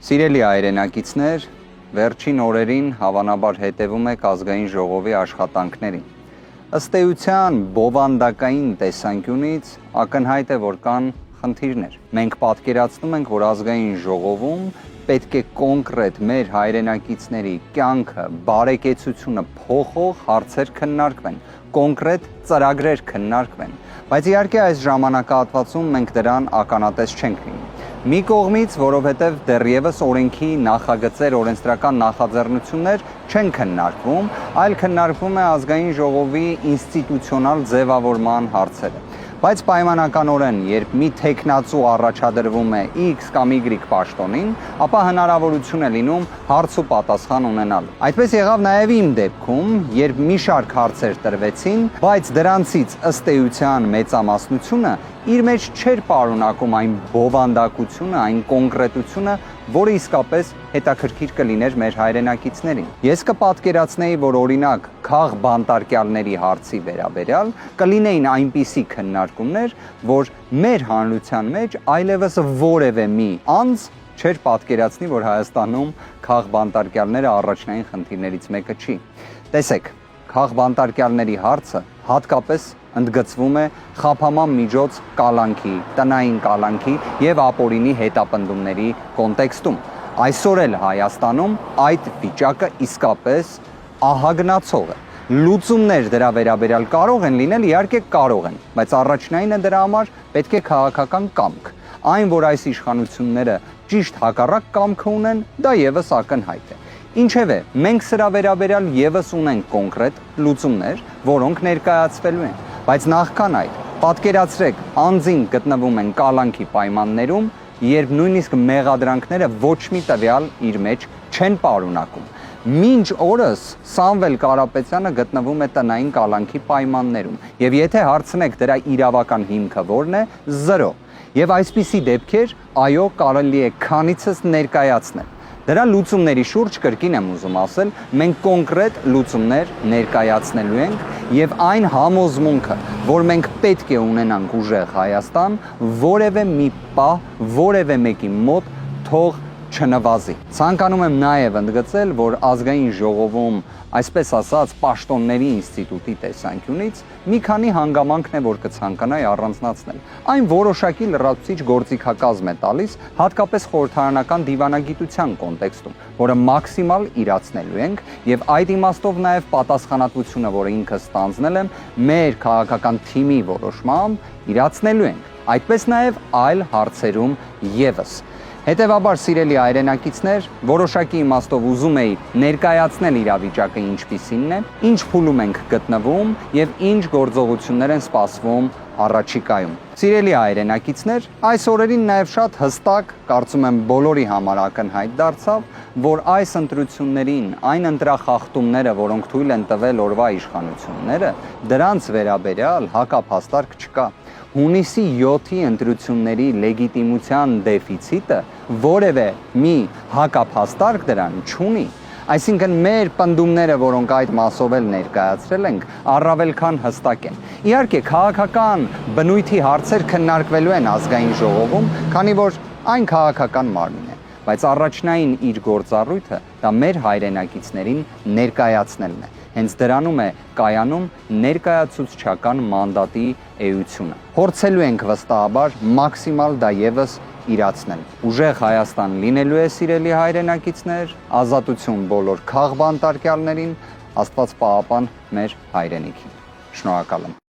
Սիրելի հայրենակիցներ, վերջին օրերին հավանաբար հետևում եք ազգային ժողովի աշխատանքներին։ Ըստ էության բովանդակային տեսանկյունից ակնհայտ է, որ կան խնդիրներ։ Մենք պատկերացնում ենք, որ ազգային ժողովում պետք է կոնկրետ մեր հայրենակիցների կյանքը, բարեկեցությունը փոխող հարցեր քննարկվեն, կոնկրետ ծրագրեր քննարկվեն, բայց իհարկե այս ժամանակահատվածում մենք դրան ականատես չենք լինի։ Մի կողմից, որովհետև դեռևս օրենքի նախագծեր, օրենսդրական նախաձեռնություններ չեն քննարկվում, այլ քննարկվում է ազգային ժողովի ինստիտուցիոնալ ձևավորման հարցերը։ Բայց պայմանականորեն, երբ մի թեկնածու առաջադրվում է X կամ Y պաշտոնին, ապա հնարավորություն է լինում հարց ու պատասխան ունենալ։ Այդպես եղավ նաև իմ դեպքում, երբ մի շարք հարցեր տրվեցին, բայց դրանցից ըստ էության մեծամասնությունը իր մեջ չէր պարունակում այն բովանդակությունը, այն կոնկրետությունը, որը իսկապես հետաքրքիր կլիներ մեր հայրենակիցներին։ Ես կպատկերացնեի, որ օրինակ քաղ բանտարկյալների հարցի վերաբերյալ կլինեին այնպիսի քննարկումներ, որ մեր հանրության մեջ այլևս որևէ մի անձ չէր պատկերացնի, որ Հայաստանում քաղ բանտարկյալները առաջնային խնդիրներից մեկը չի։ Տեսեք, քաղ բանտարկյալների հարցը հատկապես ընդգծվում է խափաման միջոց կալանքի, տնային կալանքի եւ ապօրինի հետապնդումների կոնտեքստում։ Այսօր էլ Հայաստանում այդ վիճակը իսկապես ահագնացող է։ Լուծումներ դրա վերաբերյալ կարող են լինել, իհարկե կարող են, բայց առաջնայինը դրա համար պետք է քաղաքական կամք։ Այն, որ այս իշխանությունները ճիշտ հակառակ կամքը ունեն, դա եւս ակնհայտ է։ Ինչևէ, մենք սրա վերաբերյալ եւս ունենք կոնկրետ լուծումներ, որոնք ներկայացվելու են, բայց նախքան այդ, պատկերացրեք, անձին գտնվում են կալանքի պայմաններում, երբ նույնիսկ մեղադրանքները ոչ մի տվյալ իր մեջ չեն պարունակում։ Մինչ օրս Սամվել Կարապետյանը գտնվում է տնային կալանքի պայմաններում, եւ եթե հարցնեք դրա իրավական հիմքը որն է, 0։ Եվ այսպիսի դեպքեր, այո, կարելի է քանիցս ներկայացնել։ Դրա լուծումների շուրջ կրկին եմ ուզում ասել, մենք կոնկրետ լուծումներ ներկայացնելու ենք եւ այն համոզմունքը, որ մենք պետք է ունենանք ուժեղ Հայաստան, որևէ մի պահ, որևէ մեկի մոտ թող չնվազի։ Ցանկանում եմ նաև ընդգծել, որ ազգային ժողովում, այսպես ասած, պաշտոնների ինստիտուտի տեսանկյունից մի քանի հանգամանքն է, որ կցանկանայի առանձնացնել։ Այն որոշակի լրացուցիչ գործիքակազմ է տալիս, հատկապես խորհրդարանական դիվանագիտության կոնտեքստում, որը մաքսիմալ իրացնելու ենք եւ այդ իմաստով նաև պատասխանատվությունը, որը ինքը ստանձնել եմ, մեր քաղաքական թիմի որոշմամբ իրացնելու ենք։ Այդպես նաև այլ հարցերում եւս։ Հետևաբար, սիրելի հայրենակիցներ, որոշակի իմաստով ուզում էի ներկայացնել իրավիճակը ինչպիսինն է, ինչ փուլում ենք գտնվում եւ ինչ գործողություններ են սպասվում առաջիկայում։ Սիրելի հայրենակիցներ, այս օրերին նաև շատ հստակ, կարծում եմ բոլորի համար ակնհայտ դարձավ, որ այս ընտրություններին, այն ընտրախախտումները, որոնք թույլ են տվել օրվա իշխանությունները, դրանց վերաբերյալ հակափաստարկ չկա։ Հունիսի 7-ի ընտրությունների լեգիտիմության դեֆիցիտը որևէ մի հակափաստարկ դրան չունի։ Այսինքն մեր պնդումները, որոնք այդ մասով էլ ներկայացրել ենք, առավել քան հստակ են։ Իհարկե, քաղաքական բնույթի հարցեր քննարկվելու են ազգային ժողովում, քանի որ այն քաղաքական մարմին է, բայց առաջնային իր գործառույթը դա մեր հայրենակիցներին ներկայացնելն է։ Հենց դրանում է կայանում ներկայացուցչական մանդատի էությունը։ Փորձելու ենք վստահաբար մաքսիմալ դա եւս իրացնել։ Ուժեղ Հայաստան լինելու է, սիրելի հայրենակիցներ, ազատություն բոլոր քաղ բանտարկյալներին, Աստված պահապան մեր հայրենիքին։ Շնորհակալ եմ։